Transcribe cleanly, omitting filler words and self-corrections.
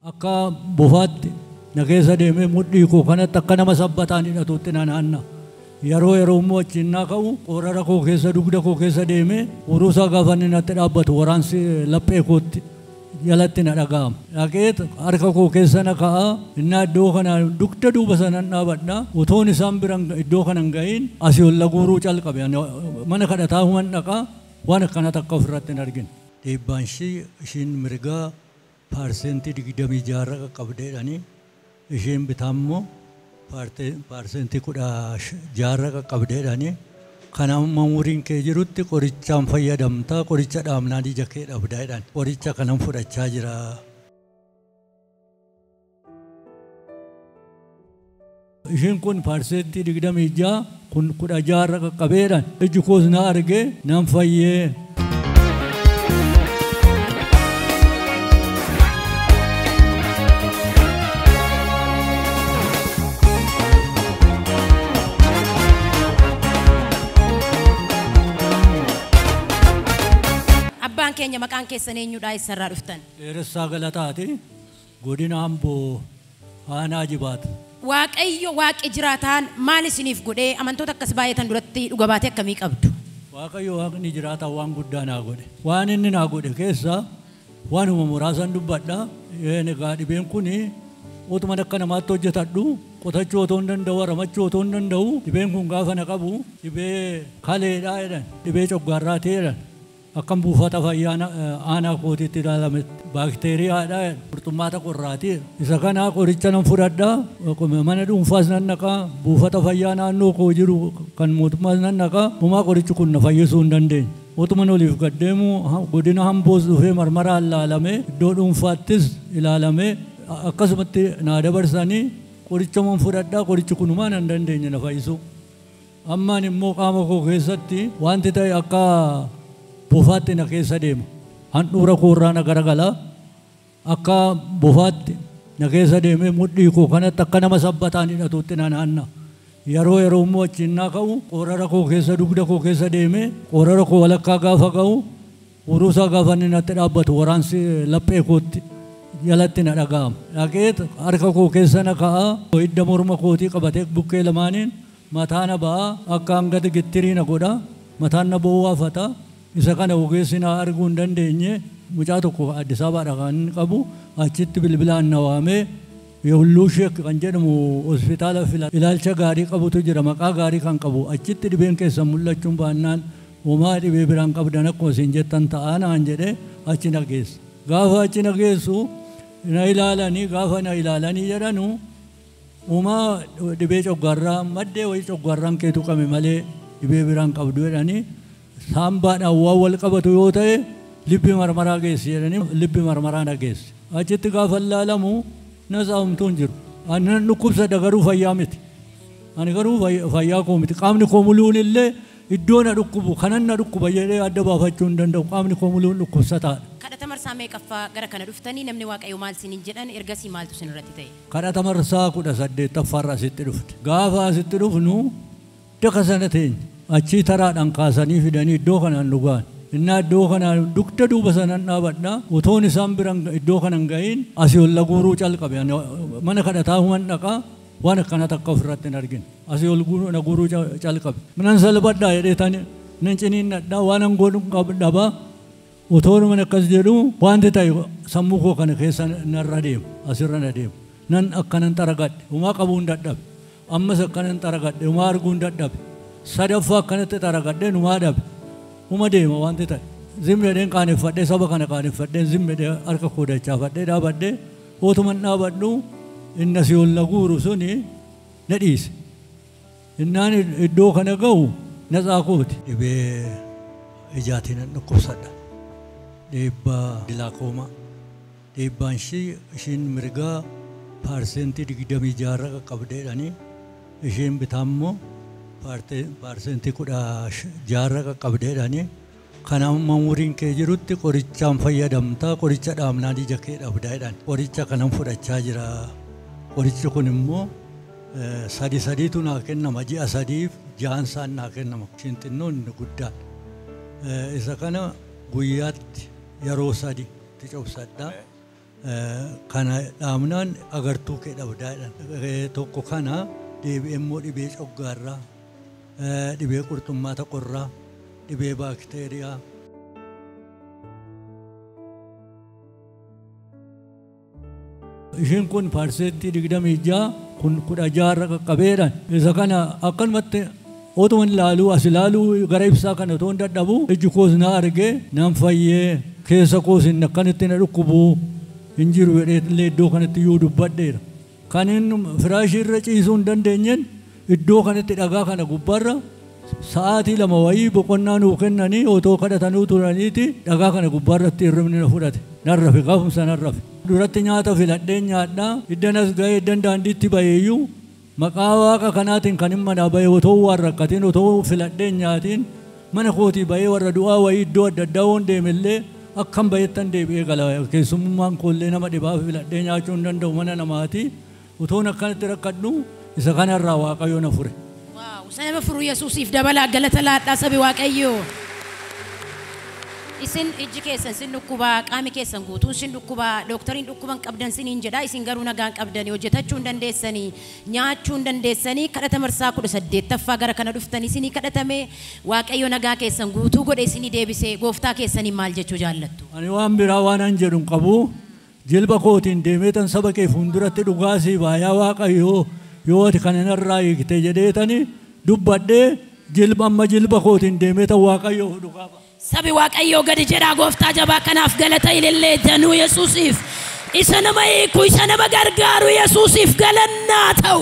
Akka buufaatti nageessa deemee mudhii koo kanatti akka nama sabbataan hidhatuutti nanaanna. Yeroo immoo achiin naa ka'u qorara koo keessa dugda koo keessa deemee uruusaa gaafa inni natti dhaabbatu waraansi laphee kootti jalatti na dhaga'ama. Dhaqeet harka koo keessa na ka'a innaa iddoo kana dugda duuba sanan dhaabadha. Utoon isaan biran iddoo kana hin ga'iin asii ol laguuruu calqabe. Mana kadhataa human dhaqaa waan akkana takka ofirratti hin argine. Dhiibbaan ishiin mirgaa paarsentii 26 qaqqabdeedhani isheen bitaa immoo paarsentii 16 qaqqabdeedhani kana umuriin kee jirutti qorichaan fayyadamtaa qoricha dhaamnaan ija kee dhabdaadhaan qoricha kanan fudhachaa jira. Isheen kun paarsentii 26 kun 16 qaqqabeedhaan iji koos na argee nan fayyee. Abbaan keenya maqaan keessan eenyudha isarraa dhuftan? Dheeressaa Galataati godina Amboo aanaa Jibaata. Waaqayyo waaqi jiraataan maal isiniif godhee amantoota akkas baay'atan duratti dhuga baatee akkamii qabdu? Waaqayyo waaqni jiraataan waan guddaa naa godhe. Waan inni naa godhe keessaa waanuma muraasan dubbadha. Egaa dhibeen kuni utuma akka namaatti hojjetadhu qotachuu otoo hin danda'u ramachuu otoo hin danda'u dhibeen kun gaafa na qabu dhibee kaleedhaa jedhan dhibee coggaarraa ta'edhan. Akkam buufata fayyaa aanaa kootiitti ilaalame baakteeriyaadha qurxummaata qorraati. Isa kana qoricha nan fudhadhaa mana dhuunfaas nan naqaa buufata fayyaa naannoo koo jiru kan mootummaas nan naqaa homaa qorichi kun na fayyisuu hin dandeenye. Utuma oliif gaddeemu godina Amboos dhufee marmaraan ilaalame iddoo dhuunfaattis ilaalame akkasumatti naa dabarsanii qoricha man fudhadhaa qorichi kunumaa nan dandeenye na fayyisuu. Ammaan immoo qaama koo keessatti wanti ta'e akka buufaatti na keessa deema. Handhuura koorraa na garagala akka buufaatti na keessa deemee mudhii koo kanatti akka nama sabbataan hidhatuutti nanaanna. Yeroo immoo achiin naa ka'u qorara koo keessa dugda koo keessa deemee qorara koo walakkaa gaafa ga'u uruusaa gaafa inni natti dhaabbatu waraansi laphee kootti jalatti na dhaga'ama. Dhaqeet harka koo keessa na ka'a hidda morma kootii qabatee bukkee lamaaniin mataa na ba'a akka hangati gittirii na godha mataan na bowwaafata. Isa kana ogeessi na arguu hin dandeenye mucaa tokko Addis Ababaadha kan qabu achitti bilbilaan na waamee Yawluu Sheek kan jedhamu hospitaala ilaalcha gaarii qabutu jira maqaa gaarii kan qabu achitti dhibeen keessa mul'achuun baannaan homaa dhibee biraan qabdan akkuma isin jettan ta'aa naan jedhee achi na geessa. Gaafa achi na geessu na ilaalanii gaafa na ilaalanii jedhanu homaa dhibee coggaarraa maddee wayii coggaarraan keetu qame malee dhibee biraan qabdu jedhanii saambaadhaan waan wal qabatu yoo ta'e libbi marmaraa geessi jedhanii libbi marmaraa na geessi. Achitti gaafa ilaalamu na saamtuun jiru. Ani nan dhukkubsadha garuu fayyaa miti. Ani garuu fayyaa koo miti. Qaamni koo muluun illee iddoo na dhukkubu kanan na dhukkuba jedhee adda baafachuu hin danda'u. Qaamni koo muluun dhukkubsataadha. Kadhata marsaa meeqaffaa gara kana dhuftanii namni Waaqayyo maal isiniin jedhan ergasii maaltu isin irratti ta'e? Kadhata marsaa 18ffaarra asitti dhufte. Gaafa asitti dhufnu daka sana teenya. Achii taraadhaan kaasanii fidanii iddoo kanaan dhugaan. Innaa iddoo kanaan dugda duuba sanan dhaabadha. Utoon isaan biran iddoo kana hin ga'iin asii ol laguuruu calqabe. Mana kadhataa human dhaqaa waan akkana takka ofirratti hin argine. Asii ol laguuruu calqabe. Nan salphadhaa jedheetani nan ciniinnadhaa waan angoon dhabaa. Utoon mana akkas jedhu wanti ta'e sammuu koo kana keessa narra deemu asirra na deemu. Nan akkanan xaragadhe humaa qabuu hin dadhabe. Ammas akkanan xaragadhe humaa arguu hin dadhabe. Sadaffaa akkanatti xaragadhee numaa dhabe uma deema wanti ta'e zimmeedheen qaaneffadhee saba kana qaaneffadheen zimmeedhee harka koo dachaafadhee dhaabadhee otuman dhaabadhu inni asii ol laguuru suni na dhiise. Innaan iddoo kana ga'u na tsaakooti. Dhibee ijaatiin nan dhukkubsadha. Dhiibbaa dilaakooma. Dhiibbaan ishiin mirgaa paarsentii 26 qaqqabdeedhani isheen bitaa immoo paarsentii 16 qaqqabdeedhani kana umuriin kee jirutti qorichaan fayyadamtaa qoricha dhaamnaan ija kee dhabdaadhaan qoricha kanan fudhachaa jira. Qorichi kun immoo sadiitu naa kennama ji'a 3f jaansaan naa kennama shinxinnoon guddaan. Isa kana guyyaatti yeroo 3 itti cobsadha. kana dhaamnaan agartuu kee dhabdaadhaan tokko kana deebi'ee immoo dhibee coggaarraa dhibee qurxummaata qorraa dhibee baakteeriyaa ishiin kun parseettii 26 kun 16 qaqqabeedhaan isa kana akkanumatti otuman ilaaluu as ilaaluu gara ibsaa kana otoo hin dadhabu iji koos na argee nan fayyee keessa koos hin akkanitti na dhukkubuu hin jiru jedheetillee iddoo kanatti iyyuu dubbadheera. Kan inni firaashii irra ciisuu hin dandeenyeen iddoo kanatti dhagaa kana gubbaarra sa'aatii 2 wayii boqonnaa nuu kennanii otoo kadhatanuu turaniiti dhagaa kana gubbaarratti hirribni na fudhate nan rafe gaafumsa nan rafe. Duratti nyaata filadheen nyaadhaa iddanas ga'ee iddan daandiitti baheeyyuu maqaa waaqa kanaatiin kan hin manaa bahee otoo waan rakkatiin otoo filadheen nyaatiin mana kootii bahee warra du'aa wayii iddoo adda addaa waan deemellee akkam baheettan deebi'ee gala keessummaan koollee nama dhibaa filadhee nyaachuu hin danda'u mana namaati utoon akkanatti rakkadhu isa kanarraa waaqayyo na fure. Waaw sanama furu Yesuusiif dabalaa galata laadhaa sabi waaqayyo. Isin ijji keessan sin dhukkubaa qaami keessan guutuun sin dhukkubaa doktariin dhukkuban qabdan siniin jedhaa isin garuu nagaan qabdanii hojjetachuu hin dandeessanii nyaachuu hin dandeessanii kadhata marsaa 18ffaa gara kana dhuftanii isinii kadhatame waaqayyo nagaa keessan guutuu godhe isinii deebisee gooftaa keessanii maal jechuu jaallattu? Ani waan biraa waan an jedhu qabu jilba kootiin deemeetan saba kee fuulduratti dhugaasii baayaa waaqayyo yoo ati kana narraa hiikte jedheetanii dubbadhee jilba amma jilba kootiin deemeetan waaqayyo dhugaa sabi waaqayyo gadi jedhaa gooftaa jabaa kanaaf galata ilillee danuu Yesuusiif isa nama hiiku isa nama gargaaru Yesuusiif galannaa ta'u.